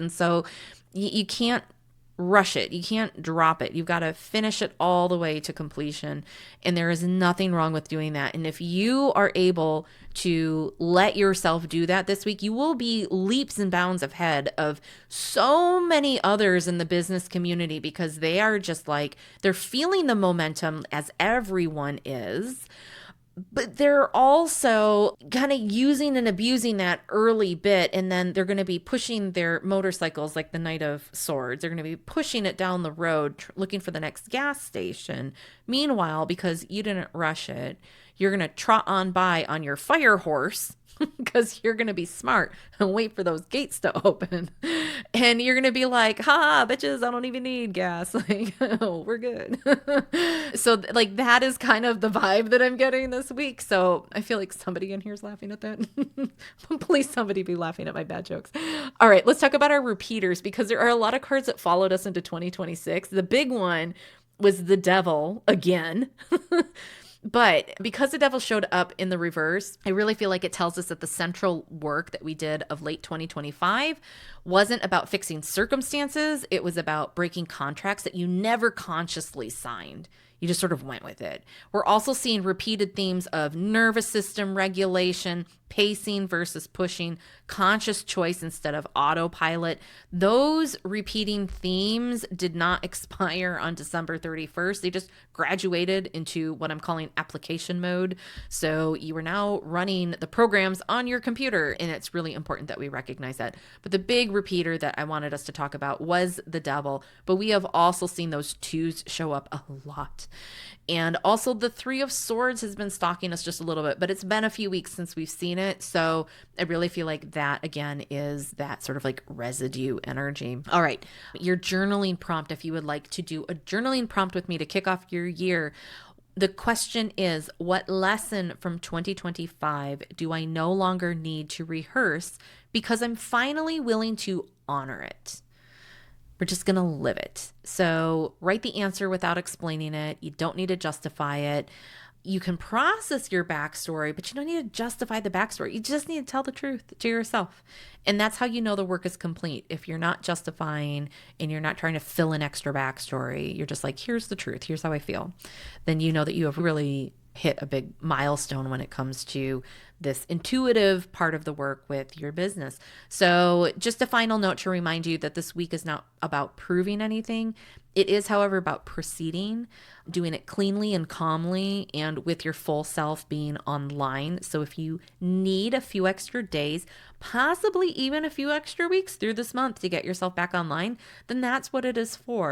And so you can't rush it. You can't drop it. You've got to finish it all the way to completion. And there is nothing wrong with doing that. And if you are able to let yourself do that this week, you will be leaps and bounds ahead of so many others in the business community, because they are just like, they're feeling the momentum as everyone is. But they're also kind of using and abusing that early bit, and then they're going to be pushing their motorcycles like the Knight of Swords. They're going to be pushing it down the road, looking for the next gas station. Meanwhile, because you didn't rush it, you're going to trot on by on your fire horse because you're going to be smart and wait for those gates to open. And you're going to be like, ha, bitches, I don't even need gas. Like, oh, we're good. So like that is kind of the vibe that I'm getting this week. So I feel like somebody in here is laughing at that. Please, somebody be laughing at my bad jokes. All right, let's talk about our repeaters, because there are a lot of cards that followed us into 2026. The big one was the Devil again. But because the Devil showed up in the reverse, I really feel like it tells us that the central work that we did of late 2025 wasn't about fixing circumstances. It was about breaking contracts that you never consciously signed. You just sort of went with it. We're also seeing repeated themes of nervous system regulation, pacing versus pushing, conscious choice instead of autopilot. Those repeating themes did not expire on December 31st. They just graduated into what I'm calling application mode. So you are now running the programs on your computer, and it's really important that we recognize that. But the big repeater that I wanted us to talk about was the Devil, but we have also seen those twos show up a lot. And also the Three of Swords has been stalking us just a little bit, but it's been a few weeks since we've seen it. So I really feel like that, again, is that sort of like residue energy. All right, your journaling prompt, if you would like to do a journaling prompt with me to kick off your year, the question is, what lesson from 2025 do I no longer need to rehearse because I'm finally willing to honor it? We're just going to live it. So write the answer without explaining it. You don't need to justify it. You can process your backstory, but you don't need to justify the backstory. You just need to tell the truth to yourself. And that's how you know the work is complete. If you're not justifying and you're not trying to fill in extra backstory, you're just like, here's the truth. Here's how I feel. Then you know that you have really hit a big milestone when it comes to this intuitive part of the work with your business. So just a final note to remind you that this week is not about proving anything. It is, however, about proceeding, doing it cleanly and calmly, and with your full self being online. So if you need a few extra days, possibly even a few extra weeks through this month to get yourself back online, then that's what it is for.